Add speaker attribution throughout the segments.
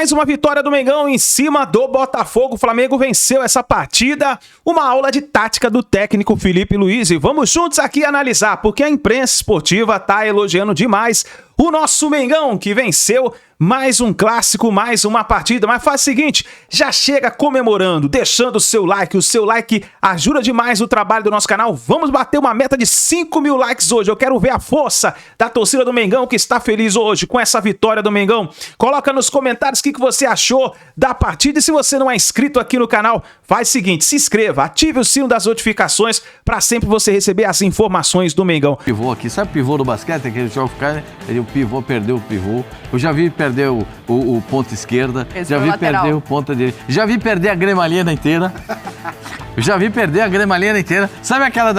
Speaker 1: Mais uma vitória do Mengão em cima do Botafogo. O Flamengo venceu essa partida. Uma aula de tática do técnico Felipe Luiz. E vamos juntos aqui analisar, porque a imprensa esportiva está elogiando demais o nosso Mengão, que venceu mais um clássico, mais uma partida. Mas faz o seguinte, já chega comemorando, deixando o seu like. O seu like ajuda demais o trabalho do nosso canal. Vamos bater uma meta de 5.000 likes hoje. Eu quero ver a força da torcida do Mengão, que está feliz hoje com essa vitória do Mengão. Coloca nos comentários o que você achou da partida. E se você não é inscrito aqui no canal, faz o seguinte, se inscreva, ative o sino das notificações para sempre você receber as informações do Mengão.
Speaker 2: Pivô aqui, sabe pivô do basquete? Aquele jogo cara, o pivô perdeu o pivô. Eu já vi perder o ponta esquerda, já vi perder o ponta direita, já vi perder a gremalhena inteira. Já vi perder a gremalhena inteira. Sabe aquela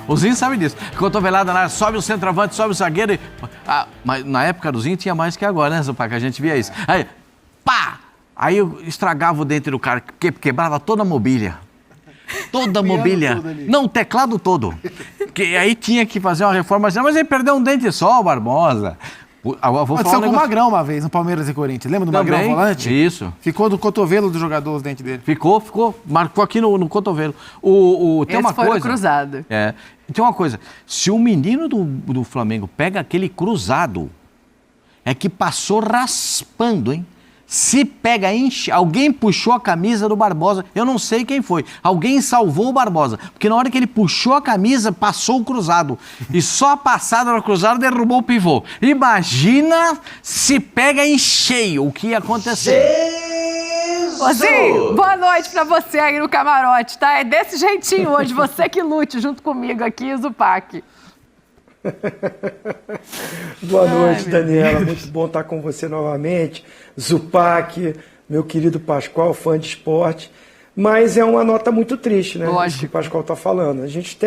Speaker 2: o Zinho sabe disso. Cotovelada na área, sobe o centroavante, sobe o zagueiro. Mas na época do Zinho tinha mais que agora, né, Zupac? A gente via isso. Aí, pá! Aí eu estragava o dente do cara, quebrava toda a mobília. Toda a mobília. Não, o teclado todo. Que aí tinha que fazer uma reforma, mas ele perdeu um dente só, o Barbosa.
Speaker 3: Aconteceu com o Magrão uma vez, no Palmeiras e Corinthians. Lembra do Magrão volante?
Speaker 2: Isso.
Speaker 3: Ficou do cotovelo do jogador os dentes dele.
Speaker 2: Ficou. Marcou aqui no cotovelo. Tem uma coisa.
Speaker 4: Cruzado.
Speaker 2: Tem uma coisa. Se o menino do Flamengo pega aquele cruzado, é que passou raspando, hein? Se pega, alguém puxou a camisa do Barbosa, eu não sei quem foi, alguém salvou o Barbosa, porque na hora que ele puxou a camisa, passou o cruzado, e só a passada no cruzado derrubou o pivô. Imagina se pega em cheio, o que ia acontecer.
Speaker 4: Zinho, boa noite pra você aí no camarote, tá? É desse jeitinho hoje, você que lute junto comigo aqui, Zupac.
Speaker 5: Boa noite, Daniela. Muito bom estar com você novamente. Zupac, meu querido Pascoal, fã de esporte. Mas é uma nota muito triste, né? Lógico. Isso que o Pascoal está falando. A gente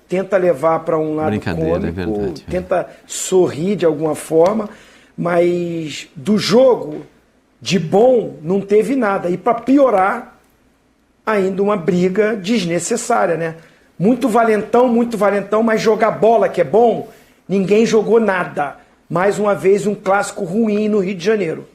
Speaker 5: tenta levar para um lado cômico,
Speaker 2: é verdade,
Speaker 5: tenta sorrir de alguma forma, mas do jogo de bom não teve nada. E para piorar, ainda uma briga desnecessária, né? Muito valentão, mas jogar bola que é bom, ninguém jogou nada. Mais uma vez, um clássico ruim no Rio de Janeiro.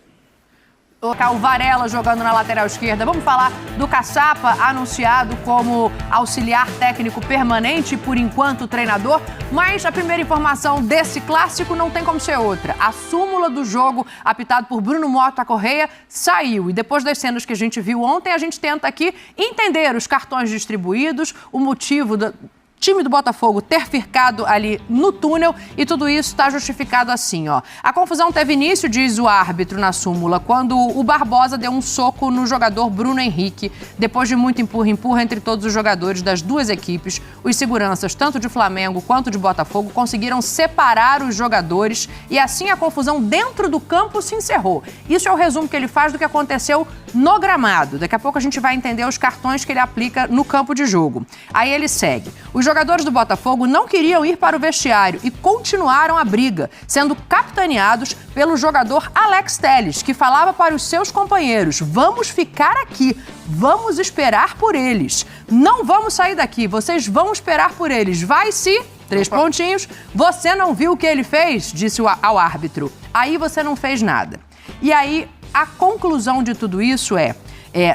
Speaker 4: O Varela jogando na lateral esquerda. Vamos falar do Caçapa, anunciado como auxiliar técnico permanente, por enquanto treinador. Mas a primeira informação desse clássico não tem como ser outra. A súmula do jogo, apitado por Bruno Mota Correia, saiu. E depois das cenas que a gente viu ontem, a gente tenta aqui entender os cartões distribuídos, o motivo do time do Botafogo ter ficado ali no túnel, e tudo isso está justificado assim, ó. A confusão teve início, diz o árbitro na súmula, quando o Barbosa deu um soco no jogador Bruno Henrique. Depois de muito empurra-empurra entre todos os jogadores das duas equipes, os seguranças, tanto de Flamengo quanto de Botafogo, conseguiram separar os jogadores e assim a confusão dentro do campo se encerrou. Isso é o resumo que ele faz do que aconteceu no gramado. Daqui a pouco a gente vai entender os cartões que ele aplica no campo de jogo. Aí ele segue. Os jogadores do Botafogo não queriam ir para o vestiário e continuaram a briga, sendo capitaneados pelo jogador Alex Telles, que falava para os seus companheiros: vamos ficar aqui, vamos esperar por eles. Não vamos sair daqui, vocês vão esperar por eles. Vai se... 3 pontinhos. Você não viu o que ele fez? Disse ao árbitro. Aí você não fez nada. E aí a conclusão de tudo isso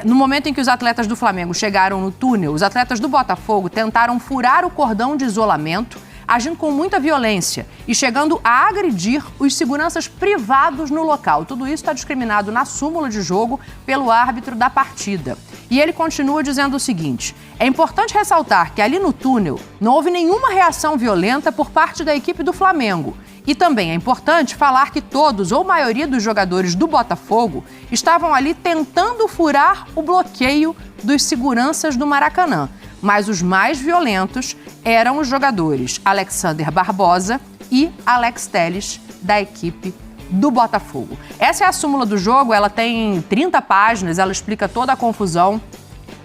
Speaker 4: no momento em que os atletas do Flamengo chegaram no túnel, os atletas do Botafogo tentaram furar o cordão de isolamento, agindo com muita violência e chegando a agredir os seguranças privados no local. Tudo isso está discriminado na súmula de jogo pelo árbitro da partida. E ele continua dizendo o seguinte: é importante ressaltar que ali no túnel não houve nenhuma reação violenta por parte da equipe do Flamengo. E também é importante falar que todos ou maioria dos jogadores do Botafogo estavam ali tentando furar o bloqueio dos seguranças do Maracanã. Mas os mais violentos eram os jogadores Alexander Barbosa e Alex Telles, da equipe do Botafogo. Essa é a súmula do jogo, ela tem 30 páginas, ela explica toda a confusão.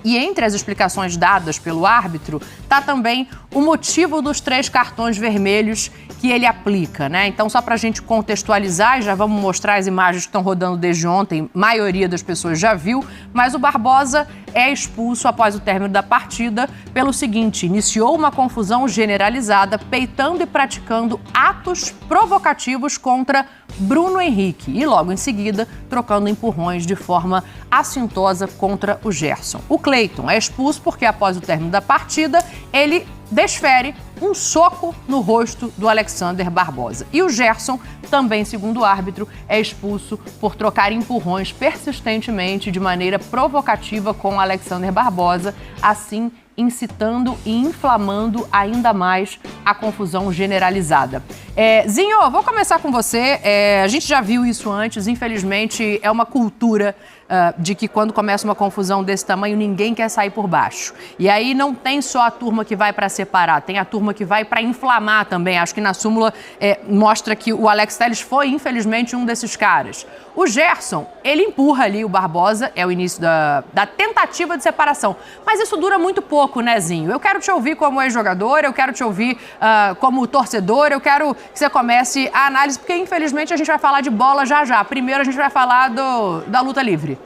Speaker 4: E entre as explicações dadas pelo árbitro, está também o motivo dos 3 cartões vermelhos que ele aplica, né? Então, só para a gente contextualizar, e já vamos mostrar as imagens que estão rodando desde ontem, a maioria das pessoas já viu, mas o Barbosa é expulso após o término da partida pelo seguinte: iniciou uma confusão generalizada, peitando e praticando atos provocativos contra Bruno Henrique e logo em seguida trocando empurrões de forma assintosa contra o Gerson. O Cleiton é expulso porque após o término da partida ele desfere um soco no rosto do Alexander Barbosa. E o Gerson, também segundo o árbitro, é expulso por trocar empurrões persistentemente de maneira provocativa com o Alexander Barbosa, assim incitando e inflamando ainda mais a confusão generalizada. Zinho, vou começar com você. A gente já viu isso antes, infelizmente é uma cultura de que quando começa uma confusão desse tamanho, ninguém quer sair por baixo. E aí não tem só a turma que vai para separar, tem a turma que vai para inflamar também. Acho que na súmula mostra que o Alex Telles foi, infelizmente, um desses caras. O Gerson, ele empurra ali o Barbosa, é o início da tentativa de separação. Mas isso dura muito pouco, né, Zinho? Eu quero te ouvir como ex-jogador, eu quero te ouvir como torcedor, eu quero que você comece a análise, porque infelizmente a gente vai falar de bola já já. Primeiro a gente vai falar da luta livre.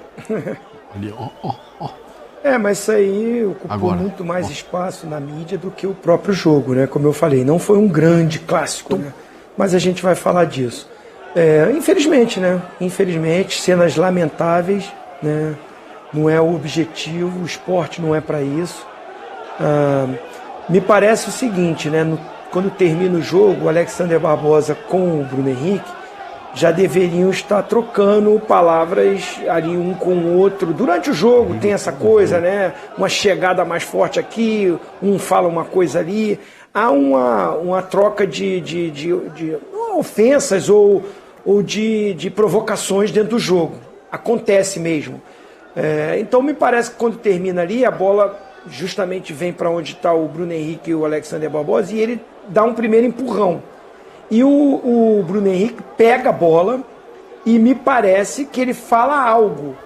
Speaker 5: Mas isso aí ocupou muito mais espaço na mídia do que o próprio jogo, né? Como eu falei, não foi um grande clássico, né? Mas a gente vai falar disso. Infelizmente, né? Infelizmente, cenas lamentáveis, né? Não é o objetivo, o esporte não é para isso. Me parece o seguinte, né? Quando termina o jogo, o Alexander Barbosa com o Bruno Henrique já deveriam estar trocando palavras ali um com o outro. Durante o jogo tem essa coisa, né? Uma chegada mais forte aqui, um fala uma coisa ali. Há uma troca de ofensas ou de provocações dentro do jogo. Acontece mesmo. Então me parece que quando termina ali, a bola justamente vem para onde está o Bruno Henrique e o Alexander Barbosa e ele dá um primeiro empurrão. E o Bruno Henrique pega a bola e me parece que ele fala algo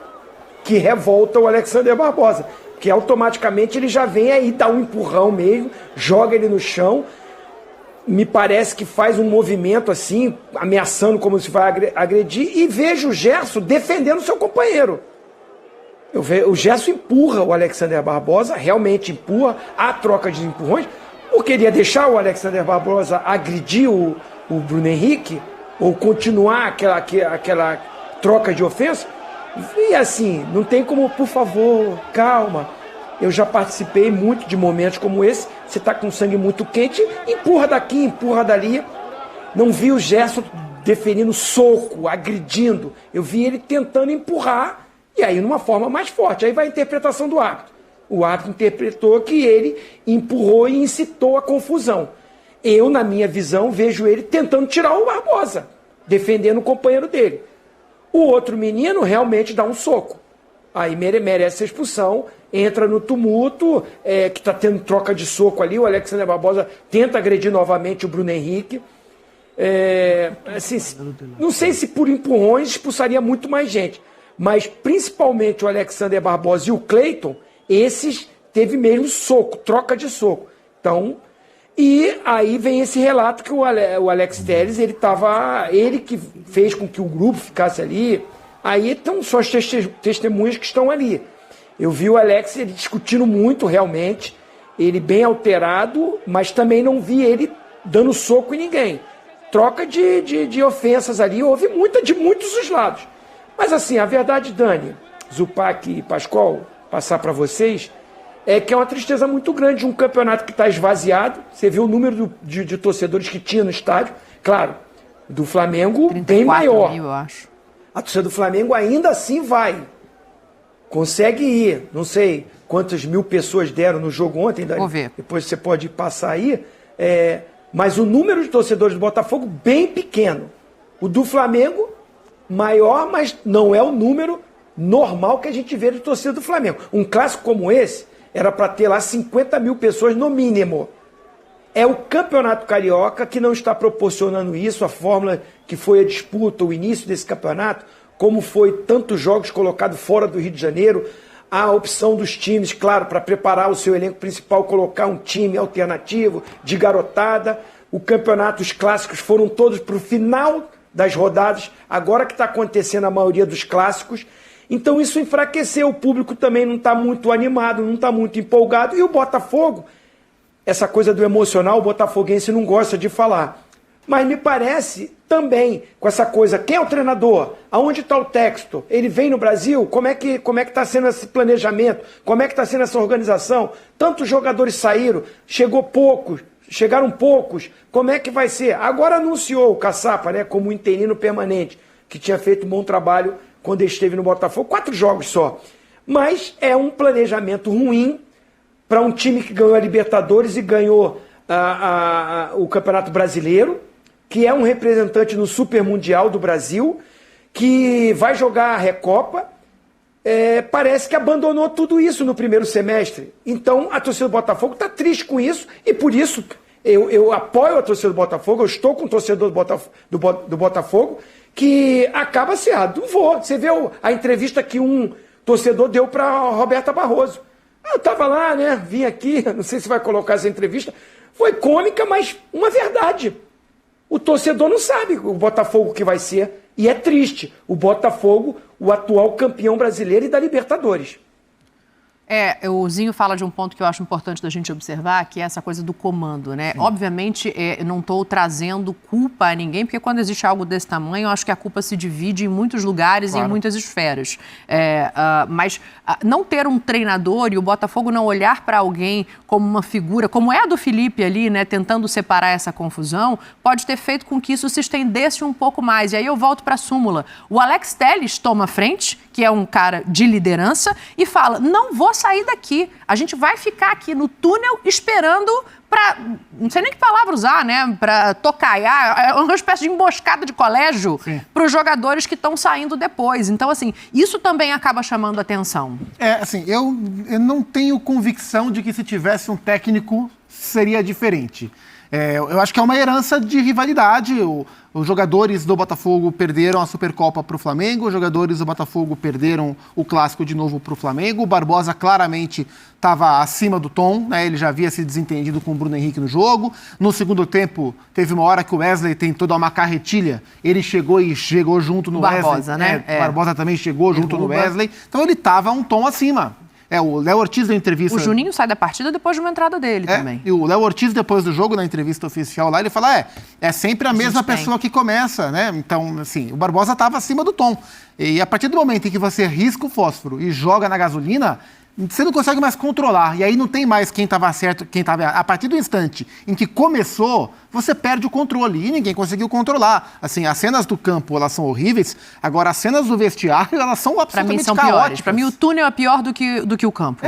Speaker 5: que revolta o Alexander Barbosa. Porque automaticamente ele já vem aí, dá um empurrão mesmo, joga ele no chão. Me parece que faz um movimento assim, ameaçando como se vai agredir. E vejo o Gerson defendendo seu companheiro. O Gerson empurra o Alexander Barbosa, realmente empurra, a troca de empurrões. Ou queria deixar o Alexander Barbosa agredir o Bruno Henrique, ou continuar aquela troca de ofensa. E assim, não tem como, por favor, calma. Eu já participei muito de momentos como esse. Você está com sangue muito quente, empurra daqui, empurra dali. Não vi o Gerson deferindo soco, agredindo. Eu vi ele tentando empurrar, e aí numa forma mais forte. Aí vai a interpretação do árbitro. O árbitro interpretou que ele empurrou e incitou a confusão. Eu, na minha visão, vejo ele tentando tirar o Barbosa, defendendo o companheiro dele. O outro menino realmente dá um soco. Aí merece a expulsão, entra no tumulto, que está tendo troca de soco ali. O Alexander Barbosa tenta agredir novamente o Bruno Henrique. Assim, não sei se por empurrões expulsaria muito mais gente, mas principalmente o Alexander Barbosa e o Cleiton, esses teve mesmo soco, troca de soco. Então, e aí vem esse relato que o Alex Telles, ele que fez com que o grupo ficasse ali. Aí estão só as testemunhas que estão ali. Eu vi o Alex ele discutindo muito realmente, ele bem alterado, mas também não vi ele dando soco em ninguém. Troca de ofensas ali, houve de muitos os lados. Mas assim, a verdade, Dani, Zupac e Pascoal, passar para vocês, é que é uma tristeza muito grande de um campeonato que está esvaziado. Você viu o número de torcedores que tinha no estádio. Claro, do Flamengo bem maior.
Speaker 4: Mil, eu acho.
Speaker 5: A torcida do Flamengo ainda assim vai. Consegue ir. Não sei quantas mil pessoas deram no jogo ontem.
Speaker 4: Vou ver.
Speaker 5: Depois você pode passar aí. Mas o número de torcedores do Botafogo bem pequeno. O do Flamengo maior, mas não é o número normal que a gente vê de torcida do Flamengo. Um clássico como esse era para ter lá 50 mil pessoas no mínimo. É o Campeonato Carioca que não está proporcionando isso, a fórmula que foi a disputa, o início desse campeonato, como foi tantos jogos colocados fora do Rio de Janeiro, a opção dos times, claro, para preparar o seu elenco principal, colocar um time alternativo, de garotada. O campeonato, os clássicos foram todos para o final das rodadas, agora que está acontecendo a maioria dos clássicos. Então isso enfraqueceu, o público também não está muito animado, não está muito empolgado, e o Botafogo, essa coisa do emocional, o botafoguense não gosta de falar. Mas me parece também, com essa coisa, quem é o treinador? Aonde está o texto? Ele vem no Brasil? Como é que está sendo esse planejamento? Como é que está sendo essa organização? Tantos jogadores saíram, chegaram poucos, como é que vai ser? Agora anunciou o Caçapa, né, como interino permanente, que tinha feito um bom trabalho quando ele esteve no Botafogo, 4 jogos só. Mas é um planejamento ruim para um time que ganhou a Libertadores e ganhou o Campeonato Brasileiro, que é um representante no Super Mundial do Brasil, que vai jogar a Recopa, parece que abandonou tudo isso no primeiro semestre. Então a torcida do Botafogo está triste com isso, e por isso eu apoio a torcida do Botafogo, eu estou com o torcedor do Botafogo, que acaba se não vou. Você vê a entrevista que um torcedor deu para Roberta Barroso. Eu estava lá, né? Vim aqui, não sei se vai colocar essa entrevista. Foi cômica, mas uma verdade. O torcedor não sabe o Botafogo que vai ser. E é triste. O Botafogo, o atual campeão brasileiro e da Libertadores.
Speaker 4: O Zinho fala de um ponto que eu acho importante da gente observar, que é essa coisa do comando, né? Sim. Obviamente, eu não estou trazendo culpa a ninguém, porque quando existe algo desse tamanho, eu acho que a culpa se divide em muitos lugares e em muitas esferas. Mas não ter um treinador e o Botafogo não olhar para alguém como uma figura, como é a do Felipe ali, né? Tentando separar essa confusão, pode ter feito com que isso se estendesse um pouco mais. E aí eu volto para a súmula. O Alex Telles toma frente, que é um cara de liderança, e fala, não vou sair daqui. A gente vai ficar aqui no túnel esperando para, não sei nem que palavra usar, né? Para tocaiar. É uma espécie de emboscada de colégio para os jogadores que estão saindo depois. Então, assim, isso também acaba chamando atenção.
Speaker 3: Assim, eu não tenho convicção de que se tivesse um técnico seria diferente. Eu acho que é uma herança de rivalidade. Os jogadores do Botafogo perderam a Supercopa para o Flamengo, os jogadores do Botafogo perderam o Clássico de novo para o Flamengo. O Barbosa claramente estava acima do tom, né? Ele já havia se desentendido com o Bruno Henrique no jogo. No segundo tempo, teve uma hora que o Wesley tentou dar uma carretilha, ele chegou junto no
Speaker 4: Barbosa,
Speaker 3: Wesley.
Speaker 4: Né?
Speaker 3: O Barbosa também chegou junto no Wesley. Então ele estava um tom acima. O Léo Ortiz, na entrevista...
Speaker 4: O Juninho sai da partida depois de uma entrada dele também.
Speaker 3: E o Léo Ortiz, depois do jogo, na entrevista oficial lá, ele fala, é sempre a mesma pessoa que começa, né? Então, assim, o Barbosa estava acima do tom. E a partir do momento em que você risca o fósforo e joga na gasolina, você não consegue mais controlar. E aí não tem mais quem estava certo, quem estava errado. A partir do instante em que começou, você perde o controle. E ninguém conseguiu controlar. Assim, as cenas do campo, elas são horríveis. Agora, as cenas do vestiário, elas são absolutamente caóticas. Para mim, são piores.
Speaker 4: Para mim, o túnel é pior do que o campo.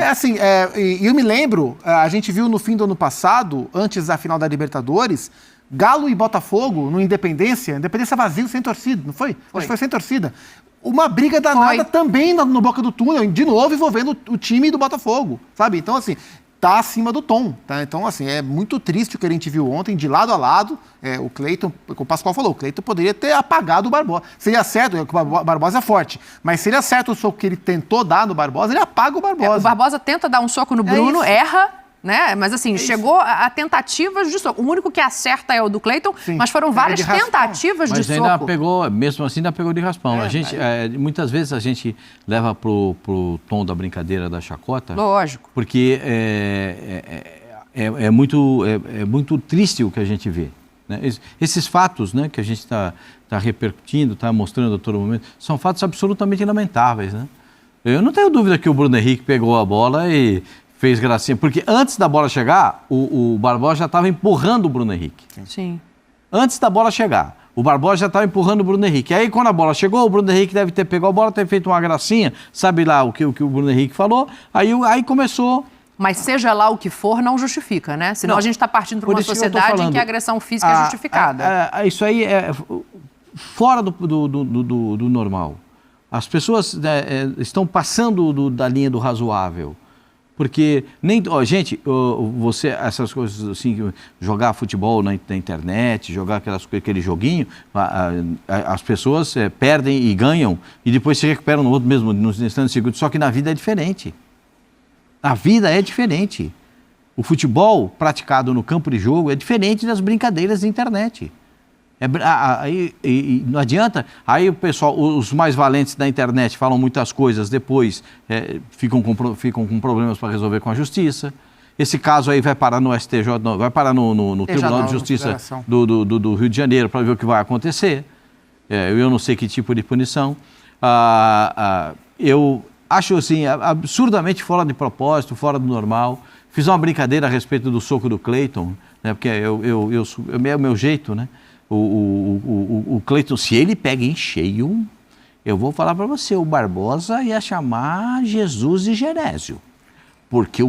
Speaker 3: E eu me lembro, a gente viu no fim do ano passado, antes da final da Libertadores, Galo e Botafogo, no Independência vazio, sem torcida, não foi? Acho que foi sem torcida. Uma briga danada também no boca do túnel, de novo envolvendo o time do Botafogo, sabe? Então, assim, tá acima do tom, tá? Então, assim, é muito triste o que a gente viu ontem, de lado a lado. O Cleiton, como o Pascoal falou, o Cleiton poderia ter apagado o Barbosa. Seria certo, o Barbosa é forte, mas se ele acerta o soco que ele tentou dar no Barbosa, ele apaga o Barbosa.
Speaker 4: O Barbosa tenta dar um soco no Bruno, erra, né? Mas assim, chegou a tentativas de soco. O único que acerta é o do Cleiton, mas foram várias tentativas de soco.
Speaker 2: Mas ainda pegou, mesmo assim, ainda pegou de raspão. Muitas vezes a gente leva pro tom da brincadeira, da chacota.
Speaker 4: Lógico.
Speaker 2: Porque é muito triste o que a gente vê. Né? Esses fatos, né, que a gente está repercutindo, está mostrando a todo momento, são fatos absolutamente lamentáveis. Né? Eu não tenho dúvida que o Bruno Henrique pegou a bola e fez gracinha, porque antes da bola chegar, o Barbosa já estava empurrando o Bruno Henrique.
Speaker 4: Sim.
Speaker 2: Antes da bola chegar, o Barbosa já estava empurrando o Bruno Henrique. Aí, quando a bola chegou, o Bruno Henrique deve ter pegado a bola, ter feito uma gracinha, sabe lá o que o Bruno Henrique falou, aí começou...
Speaker 4: Mas seja lá o que for, não justifica, né? Senão a gente está partindo para uma sociedade em que a agressão física é justificada.
Speaker 2: Isso aí é fora do normal. As pessoas estão passando da linha do razoável. Porque gente, essas coisas assim, jogar futebol na internet, jogar aquele joguinho, as pessoas perdem e ganham e depois se recuperam no outro mesmo, nos instantes segundos. Só que na vida é diferente. A vida é diferente. O futebol praticado no campo de jogo é diferente das brincadeiras da internet. Aí não adianta. Aí o pessoal, os mais valentes da internet falam muitas coisas, depois ficam com problemas para resolver com a justiça. Esse caso aí vai parar no STJ, vai parar no Tribunal de Justiça do Rio de Janeiro para ver o que vai acontecer. Eu não sei que tipo de punição. Eu acho assim, absurdamente fora de propósito, fora do normal. Fiz uma brincadeira a respeito do soco do Cleiton, né, porque é o meu jeito, né? O Cleiton, se ele pega em cheio, eu vou falar para você, o Barbosa ia chamar Jesus de Genésio. Porque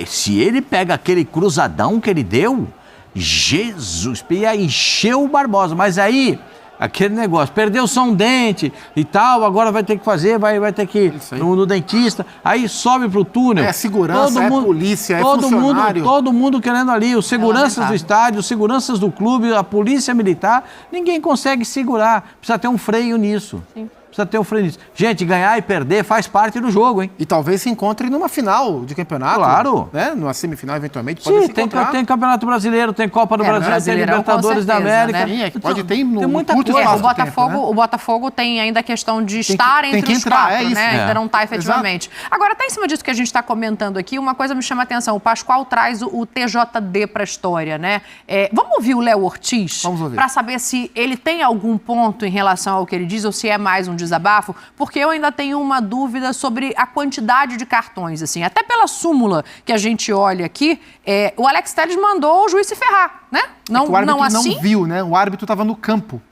Speaker 2: se ele pega aquele cruzadão que ele deu, Jesus, ia encher o Barbosa. Mas aí, aquele negócio, perdeu só um dente e tal, agora vai ter que fazer, vai ter que ir no dentista, aí sobe pro túnel.
Speaker 3: É segurança, polícia, funcionário.
Speaker 2: Todo mundo querendo ali, os seguranças do estádio, os seguranças do clube, a polícia militar, ninguém consegue segurar. Precisa ter um freio nisso. Sim. Precisa ter um freio nisso. Gente, ganhar e perder faz parte do jogo, hein?
Speaker 3: E talvez se encontre numa final de campeonato.
Speaker 2: Claro.
Speaker 3: Né? Numa semifinal, eventualmente, pode se encontrar.
Speaker 2: Tem Campeonato Brasileiro, tem Copa do Brasil, tem Libertadores da América.
Speaker 3: Né? Pode ter muita
Speaker 4: coisa. O Botafogo tem ainda a questão de estar entre os quatro, né? Ainda não está efetivamente. Exato. Agora, até em cima disso que a gente está comentando aqui, uma coisa me chama a atenção. O Pascoal traz o TJD para a história, né? Vamos ouvir o Léo Ortiz para saber se ele tem algum ponto em relação ao que ele diz ou se é mais um desabafo, porque eu ainda tenho uma dúvida sobre a quantidade de cartões, assim, até pela súmula que a gente olha aqui, o Alex Telles mandou o juiz se ferrar, né?
Speaker 3: Não, o árbitro não viu, né? O árbitro estava no campo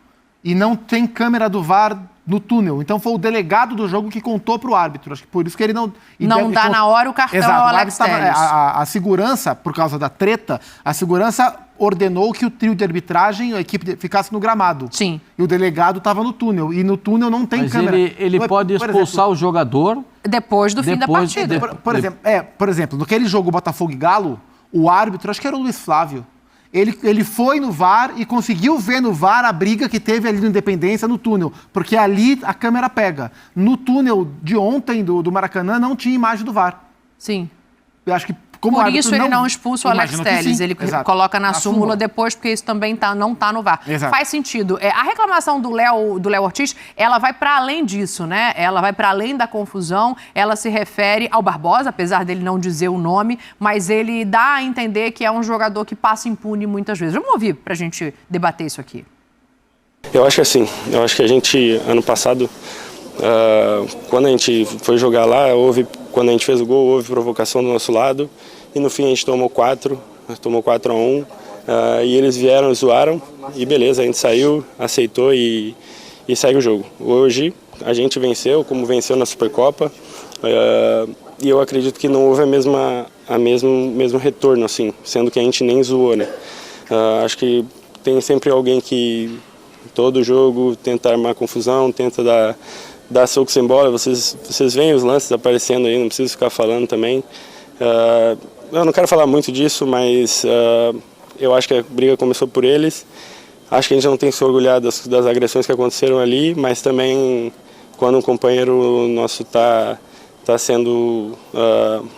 Speaker 3: e não tem câmera do VAR no túnel, então foi o delegado do jogo que contou para o árbitro, acho que por isso que ele não...
Speaker 4: Não dá na hora o cartão ao Alex Telles.
Speaker 3: A segurança, por causa da treta, a segurança ordenou que o trio de arbitragem, a equipe, ficasse no gramado.
Speaker 4: Sim.
Speaker 3: E o delegado estava no túnel. E no túnel não tem câmera.
Speaker 2: Ele pode expulsar o jogador...
Speaker 4: Depois do fim da partida.
Speaker 3: Por exemplo, naquele jogo Botafogo e Galo, o árbitro, acho que era o Luiz Flávio, ele foi no VAR e conseguiu ver no VAR a briga que teve ali no Independência no túnel. Porque ali a câmera pega. No túnel de ontem do Maracanã não tinha imagem do VAR.
Speaker 4: Sim.
Speaker 3: Eu acho que
Speaker 4: por isso ele não expulsa o Alex Telles, ele coloca na súmula depois, porque isso também não está no VAR.
Speaker 3: Exato.
Speaker 4: Faz sentido. A reclamação do Léo Ortiz, ela vai para além disso, né? Ela vai para além da confusão, ela se refere ao Barbosa, apesar dele não dizer o nome, mas ele dá a entender que é um jogador que passa impune muitas vezes. Vamos ouvir para a gente debater isso aqui.
Speaker 6: Eu acho que assim, a gente, ano passado, quando a gente foi jogar lá, quando a gente fez o gol, houve provocação do nosso lado e no fim a gente tomou 4-1 e eles vieram e zoaram e beleza, a gente saiu, aceitou e segue o jogo. Hoje a gente venceu, como venceu na Supercopa, e eu acredito que não houve mesmo retorno, assim, sendo que a gente nem zoou, né? Acho que tem sempre alguém que todo jogo tenta armar confusão, tenta dar soco sem bola. Vocês veem os lances aparecendo aí, não preciso ficar falando também. Eu não quero falar muito disso, mas eu acho que a briga começou por eles. Acho que a gente não tem que se orgulhar das agressões que aconteceram ali, mas também quando um companheiro nosso está sendo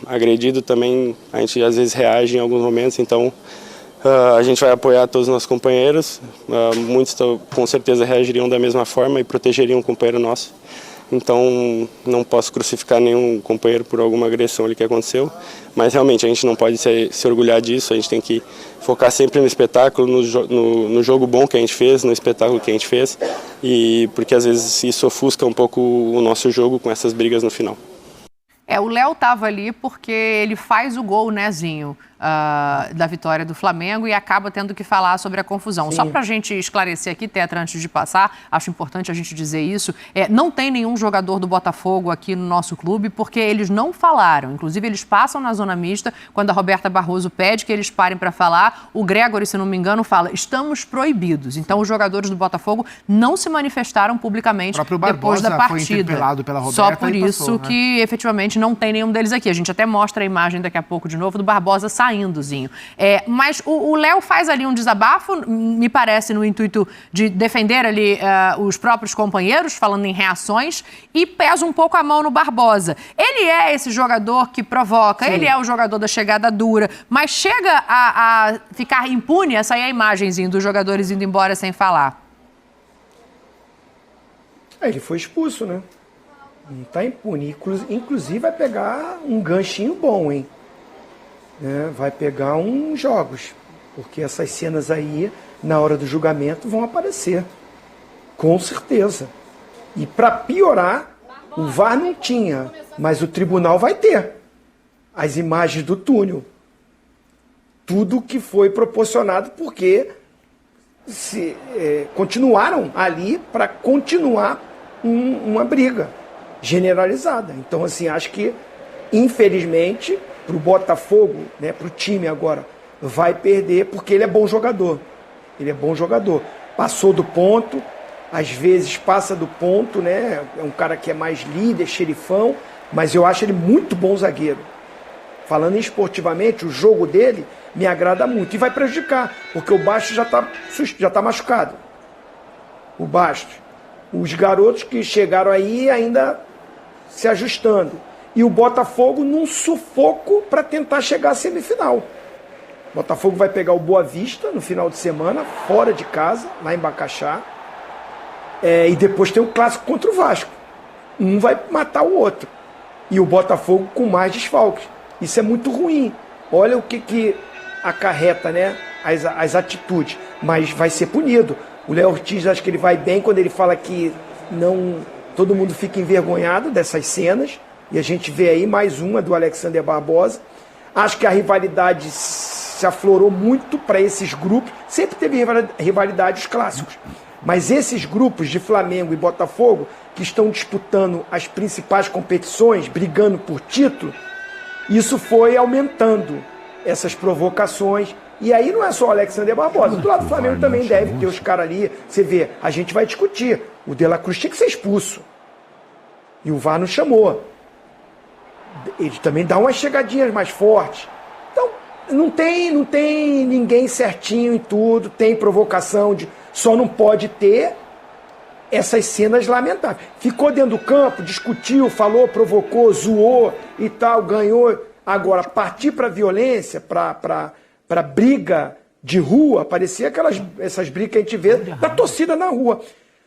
Speaker 6: agredido, também a gente às vezes reage em alguns momentos, então a gente vai apoiar todos os nossos companheiros, muitos com certeza reagiriam da mesma forma e protegeriam um companheiro nosso. Então não posso crucificar nenhum companheiro por alguma agressão ali que aconteceu, mas realmente a gente não pode se orgulhar disso, a gente tem que focar sempre no espetáculo, no jogo bom que a gente fez, no espetáculo que a gente fez, e porque às vezes isso ofusca um pouco o nosso jogo com essas brigas no final.
Speaker 4: O Léo estava ali porque ele faz o gol, né, Zinho, da vitória do Flamengo e acaba tendo que falar sobre a confusão. Sim. Só para a gente esclarecer aqui, Tetra, antes de passar, acho importante a gente dizer isso, não tem nenhum jogador do Botafogo aqui no nosso clube porque eles não falaram. Inclusive, eles passam na zona mista, quando a Roberta Barroso pede que eles parem para falar, o Gregory, se não me engano, fala, estamos proibidos. Então, os jogadores do Botafogo não se manifestaram publicamente depois da partida.
Speaker 3: Foi interpelado pela Roberta.
Speaker 4: Só por isso que, efetivamente, não tem nenhum deles aqui. A gente até mostra a imagem daqui a pouco de novo do Barbosa saindo saindo, Zinho. Mas o Léo faz ali um desabafo, me parece, no intuito de defender ali os próprios companheiros, falando em reações, e pesa um pouco a mão no Barbosa. Ele é esse jogador que provoca, Sim. Ele é o jogador da chegada dura, mas chega a ficar impune, essa aí é a imagenzinha dos jogadores indo embora sem falar.
Speaker 5: Ele foi expulso, né? Não tá impune. Inclusive vai pegar um ganchinho bom, hein? Vai pegar uns jogos. Porque essas cenas aí, na hora do julgamento, vão aparecer. Com certeza. E para piorar, o VAR não tinha, mas o tribunal vai ter as imagens do túnel. Tudo que foi proporcionado porque continuaram ali para continuar uma briga generalizada. Então, assim, acho que, infelizmente, para o Botafogo, né, para o time agora, vai perder porque ele é bom jogador. Ele é bom jogador. Passou do ponto, às vezes passa do ponto, né? É um cara que é mais líder, xerifão, mas eu acho ele muito bom zagueiro. Falando esportivamente, o jogo dele me agrada muito. E vai prejudicar, porque o Bastos já tá machucado. O Bastos. Os garotos que chegaram aí ainda se ajustando. E o Botafogo num sufoco para tentar chegar à semifinal. O Botafogo vai pegar o Boa Vista no final de semana, fora de casa, lá em Bacaxá. E depois tem o clássico contra o Vasco. Um vai matar o outro. E o Botafogo com mais desfalques. Isso é muito ruim. Olha o que acarreta, né, as atitudes. Mas vai ser punido. O Léo Ortiz, acho que ele vai bem quando ele fala que todo mundo fica envergonhado dessas cenas. E a gente vê aí mais uma do Alexander Barbosa. Acho que a rivalidade se aflorou muito para esses grupos. Sempre teve rivalidade os clássicos. Mas esses grupos de Flamengo e Botafogo, que estão disputando as principais competições, brigando por título, isso foi aumentando essas provocações. E aí não é só o Alexander Barbosa. Do lado do Flamengo também deve ter os caras ali. Você vê, a gente vai discutir. O De La Cruz tinha que ser expulso. E o VAR não chamou. Ele também dá umas chegadinhas mais fortes. Então, não tem ninguém certinho em tudo. Tem provocação, só não pode ter essas cenas lamentáveis. Ficou dentro do campo, discutiu, falou, provocou, zoou e tal, ganhou. Agora, partir para violência, para briga de rua, parecia essas brigas que a gente vê da torcida na rua.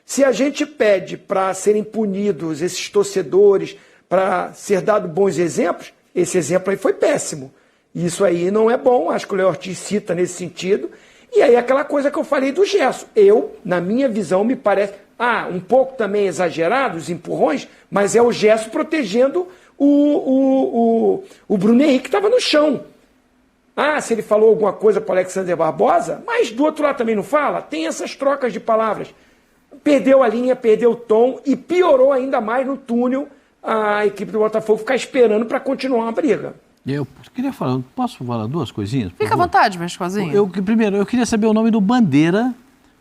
Speaker 5: Se a gente pede para serem punidos esses torcedores, para ser dado bons exemplos, esse exemplo aí foi péssimo. Isso aí não é bom, acho que o Léo Ortiz cita nesse sentido. E aí aquela coisa que eu falei do Gerson. Na minha visão, me parece um pouco também exagerado, os empurrões, mas é o Gerson protegendo o Bruno Henrique que estava no chão. Se ele falou alguma coisa para o Alexander Barbosa, mas do outro lado também não fala, tem essas trocas de palavras. Perdeu a linha, perdeu o tom e piorou ainda mais no túnel a equipe do Botafogo ficar esperando para continuar a briga.
Speaker 2: Eu queria falar, posso falar duas coisinhas?
Speaker 4: Fica à vontade, Mescozinho.
Speaker 2: Primeiro, eu queria saber o nome do Bandeira,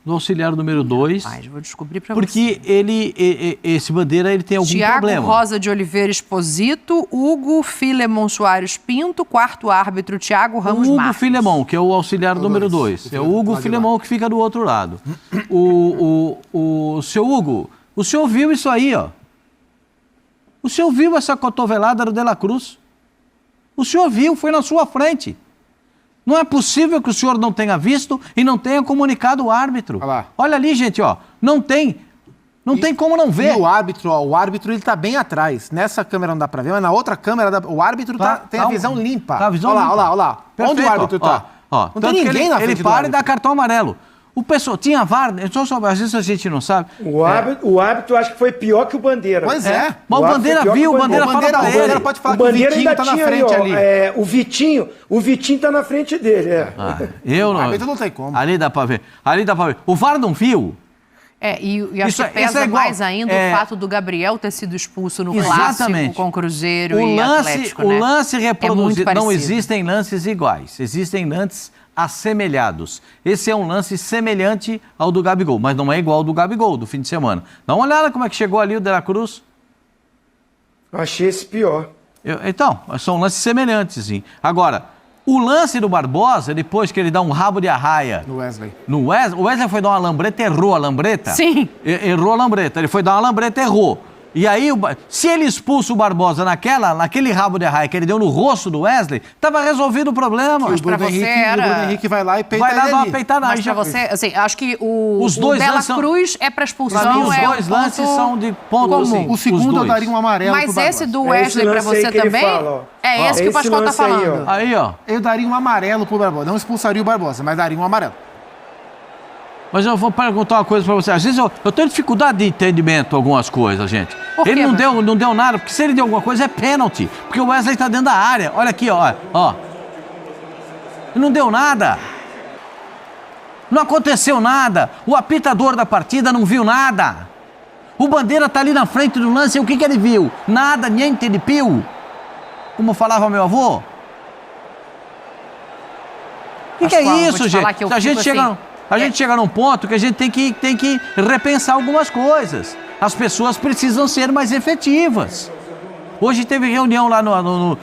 Speaker 2: do auxiliar número 2.
Speaker 4: Vou descobrir para
Speaker 2: você. Porque esse Bandeira, ele tem algum problema.
Speaker 4: Tiago Rosa de Oliveira Exposito, Hugo Filemon Soares Pinto, quarto árbitro Tiago Ramos Marques.
Speaker 2: Hugo Filemon, que é o auxiliar número 2. É o Hugo Filemon que fica do outro lado. O seu Hugo, o senhor viu isso aí, ó. O senhor viu essa cotovelada do De La Cruz? O senhor viu, foi na sua frente. Não é possível que o senhor não tenha visto e não tenha comunicado o árbitro. Olha ali, gente, ó. Não tem como não ver.
Speaker 3: E o árbitro ele tá bem atrás. Nessa câmera não dá pra ver, mas na outra câmera o árbitro tem a visão limpa. Olha lá.
Speaker 2: Perfeito.
Speaker 3: Onde o árbitro tá?
Speaker 2: Ó,
Speaker 3: não tem ninguém na frente
Speaker 2: ele para e dá cartão amarelo. O pessoal tinha VAR, às vezes a gente não sabe.
Speaker 5: O árbitro acho que foi pior que o Bandeira.
Speaker 3: Pois é.
Speaker 2: Mas o Bandeira viu, o Bandeira fala pra ele. O Bandeira
Speaker 3: pode falar que o Vitinho tá na frente ali.
Speaker 5: O Vitinho tá na frente dele.
Speaker 2: O árbitro
Speaker 3: não tem como.
Speaker 2: Ali dá pra ver. O VAR não viu?
Speaker 4: E acho que pesa mais ainda o fato do Gabriel ter sido expulso no clássico com o Cruzeiro e Atlético,
Speaker 2: O lance reproduzido, não existem lances iguais, existem lances assemelhados. Esse é um lance semelhante ao do Gabigol, mas não é igual ao do Gabigol, do fim de semana. Dá uma olhada como é que chegou ali o De La Cruz.
Speaker 5: Achei esse pior.
Speaker 2: Então, são lances semelhantes, sim. Agora, O lance do Barbosa, depois que ele dá um rabo de arraia...
Speaker 3: No Wesley.
Speaker 2: O Wesley foi dar uma lambreta, errou a lambreta?
Speaker 4: Sim.
Speaker 2: Errou a lambreta. Ele foi dar uma lambreta, errou. E aí, se ele expulsa o Barbosa naquele rabo de arraia que ele deu no rosto do Wesley, tava resolvido o problema.
Speaker 3: Mas o Bruno Henrique vai lá e peita
Speaker 2: Vai lá
Speaker 3: ele
Speaker 2: dar uma
Speaker 3: ali.
Speaker 2: peitada.
Speaker 4: Mas pra você, assim, acho que o
Speaker 2: dois
Speaker 4: Dela
Speaker 2: lances
Speaker 4: Cruz é pra expulsão.
Speaker 2: Pra mim, os dois
Speaker 4: um
Speaker 2: lances
Speaker 4: ponto
Speaker 2: são de ponto
Speaker 4: comum.
Speaker 2: assim.
Speaker 3: O segundo eu
Speaker 2: dois.
Speaker 3: daria um amarelo pro
Speaker 4: Mas
Speaker 3: Barbosa.
Speaker 4: esse do
Speaker 5: É esse
Speaker 4: Wesley pra
Speaker 5: lance aí
Speaker 4: você
Speaker 5: que ele
Speaker 4: também?
Speaker 5: fala, ó.
Speaker 4: É esse que o
Speaker 5: esse
Speaker 4: Pascoal tá
Speaker 5: lance aí,
Speaker 4: falando.
Speaker 5: ó.
Speaker 2: Aí, ó.
Speaker 3: Eu daria um amarelo pro Barbosa. Não expulsaria o Barbosa, mas daria um amarelo.
Speaker 2: Mas eu vou perguntar uma coisa pra você. Às vezes eu tenho dificuldade de entendimento algumas coisas, gente.
Speaker 4: Por quê,
Speaker 2: Ele não
Speaker 4: professor?
Speaker 2: deu nada, porque se ele deu alguma coisa é pênalti. Porque o Wesley tá dentro da área. Olha aqui, ó. Ele não deu nada. Não aconteceu nada. O apitador da partida não viu nada. O Bandeira tá ali na frente do lance e o que ele viu? Nada, niente de più. Como falava meu avô. O que é
Speaker 4: Pascoal, vou
Speaker 2: isso,
Speaker 4: te falar
Speaker 2: gente?
Speaker 4: que eu
Speaker 2: A gente
Speaker 4: fico
Speaker 2: chega...
Speaker 4: assim,
Speaker 2: A gente chega num ponto que a gente tem que repensar algumas coisas. As pessoas precisam ser mais efetivas. Hoje teve reunião lá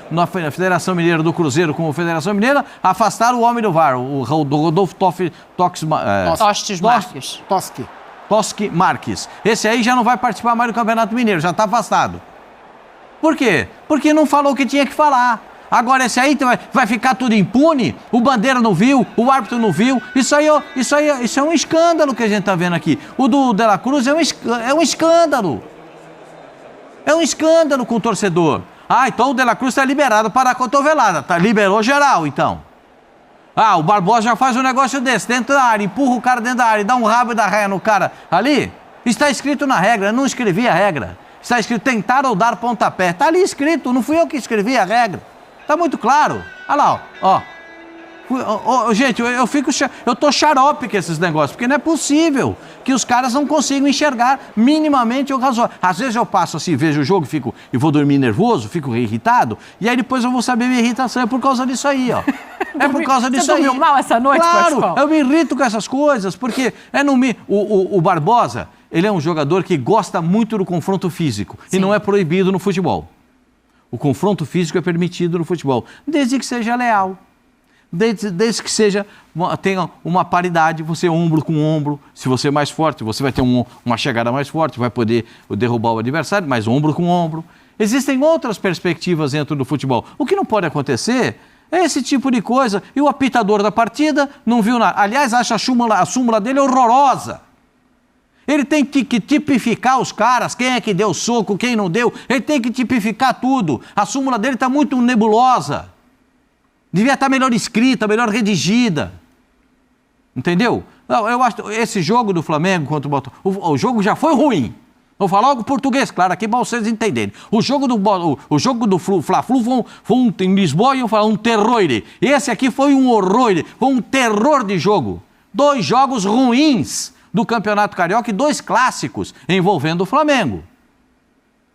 Speaker 2: na Federação Mineira do Cruzeiro com a Federação Mineira, afastaram o homem do VAR, o Rodolfo
Speaker 4: Tostes Marques.
Speaker 3: Toschi
Speaker 2: Marques. Esse aí já não vai participar mais do Campeonato Mineiro, já está afastado. Por quê? Porque não falou o que tinha que falar. Agora esse aí vai ficar tudo impune, o Bandeira não viu, o árbitro não viu, isso é um escândalo que a gente está vendo aqui. O do Dela Cruz é um escândalo. É um escândalo com o torcedor. Ah, então o Dela Cruz está liberado para a cotovelada, liberou geral então. Ah, o Barbosa já faz um negócio desse, dentro da área, empurra o cara dentro da área, dá um rabo da raia no cara ali. Está escrito na regra, eu não escrevi a regra. Está escrito tentar ou dar pontapé, está ali escrito, não fui eu que escrevi a regra. Tá muito claro. Olha lá, ó. Gente, eu tô xarope com esses negócios, porque não é possível que os caras não consigam enxergar minimamente o razoável. Às vezes eu passo assim, vejo o jogo e vou dormir nervoso, fico irritado, e aí depois eu vou saber minha irritação. É por causa disso aí, ó. É por causa disso aí.
Speaker 4: Você dormiu mal essa noite,
Speaker 2: Claro,
Speaker 4: Pascoal?
Speaker 2: eu me irrito com essas coisas, porque o Barbosa, ele é um jogador que gosta muito do confronto físico, e não é proibido no futebol. O confronto físico é permitido no futebol, desde que seja leal, desde que tenha uma paridade, você ombro com ombro. Se você é mais forte, você vai ter uma chegada mais forte, vai poder derrubar o adversário, mas ombro com ombro. Existem outras perspectivas dentro do futebol. O que não pode acontecer é esse tipo de coisa. E o apitador da partida não viu nada. Aliás, acha a súmula dele horrorosa. Ele tem que tipificar os caras, quem é que deu soco, quem não deu. Ele tem que tipificar tudo. A súmula dele está muito nebulosa. Devia estar melhor escrita, melhor redigida. Entendeu? Não, eu acho esse jogo do Flamengo contra o Botafogo, o jogo já foi ruim. Vou falar algo português, claro, aqui para vocês entenderem. O jogo do Fla-Flu foi em Lisboa e eu falo um terror. Esse aqui foi um horror, foi um terror de jogo. 2 jogos ruins do Campeonato Carioca e 2 clássicos envolvendo o Flamengo.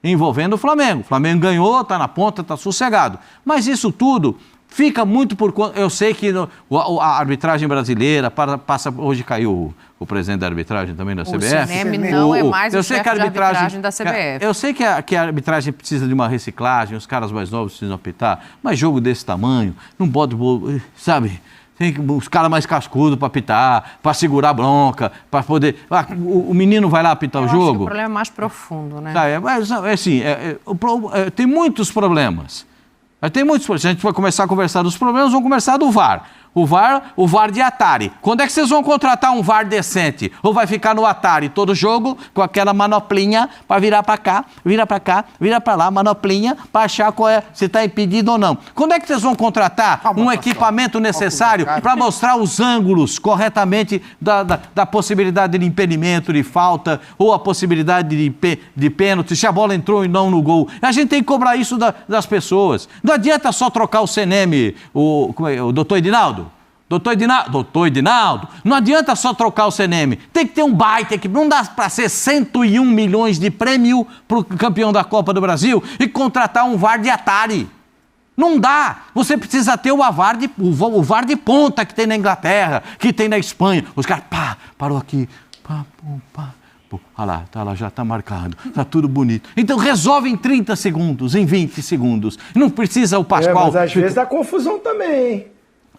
Speaker 2: O Flamengo ganhou, está na ponta, está sossegado. Mas isso tudo fica muito por conta... Eu sei que a arbitragem brasileira passa... Hoje caiu o presidente da arbitragem também da CBF.
Speaker 4: O CNM não é mais o chefe de arbitragem da CBF.
Speaker 2: Eu sei que a arbitragem precisa de uma reciclagem, os caras mais novos precisam apitar, mas jogo desse tamanho, não pode... Sabe... Tem os caras mais cascudos para apitar, para segurar a bronca, para poder... o menino vai lá apitar o jogo.
Speaker 4: Acho que o problema é mais profundo, né?
Speaker 2: Tem muitos problemas. Se a gente vai começar a conversar dos problemas, vamos conversar do VAR. O VAR de Atari. Quando é que vocês vão contratar um VAR decente? Ou vai ficar no Atari todo jogo com aquela manoplinha para virar para cá, vira para lá, manoplinha para achar se está impedido ou não? Quando é que vocês vão contratar um equipamento necessário para mostrar os ângulos corretamente da possibilidade de impedimento, de falta, ou a possibilidade de pênalti, se a bola entrou e não no gol? A gente tem que cobrar isso das pessoas. Não adianta só trocar o CNM, o doutor Edinaldo. Doutor Edinaldo, não adianta só trocar o CNM, tem que ter um baita equipe, não dá para ser 101 milhões de prêmio para o campeão da Copa do Brasil e contratar um VAR de Atari. Não dá, você precisa ter o VAR de ponta que tem na Inglaterra, que tem na Espanha. Os caras, parou aqui, olha lá, tá lá, já está marcado, está tudo bonito. Então resolve em 30 segundos, em 20 segundos. Não precisa o Pascoal...
Speaker 5: Mas às vezes dá confusão também, hein?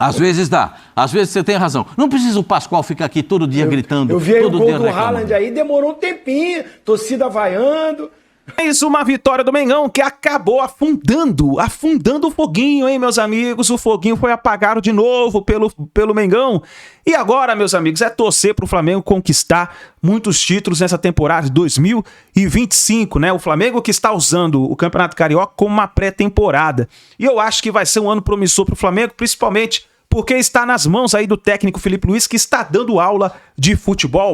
Speaker 2: Às vezes dá. Às vezes você tem razão. Não precisa o Pascoal ficar aqui todo dia gritando.
Speaker 5: Eu vi aí o
Speaker 2: todo
Speaker 5: gol
Speaker 2: dia
Speaker 5: do
Speaker 2: reclamando.
Speaker 5: Haaland aí, demorou um tempinho, torcida vaiando.
Speaker 1: Mais uma vitória do Mengão que acabou afundando o foguinho, hein, meus amigos? O foguinho foi apagado de novo pelo Mengão. E agora, meus amigos, é torcer pro Flamengo conquistar muitos títulos nessa temporada de 2025, né? O Flamengo que está usando o Campeonato Carioca como uma pré-temporada. E eu acho que vai ser um ano promissor pro Flamengo, principalmente porque está nas mãos aí do técnico Filipe Luís, que está dando aula de futebol.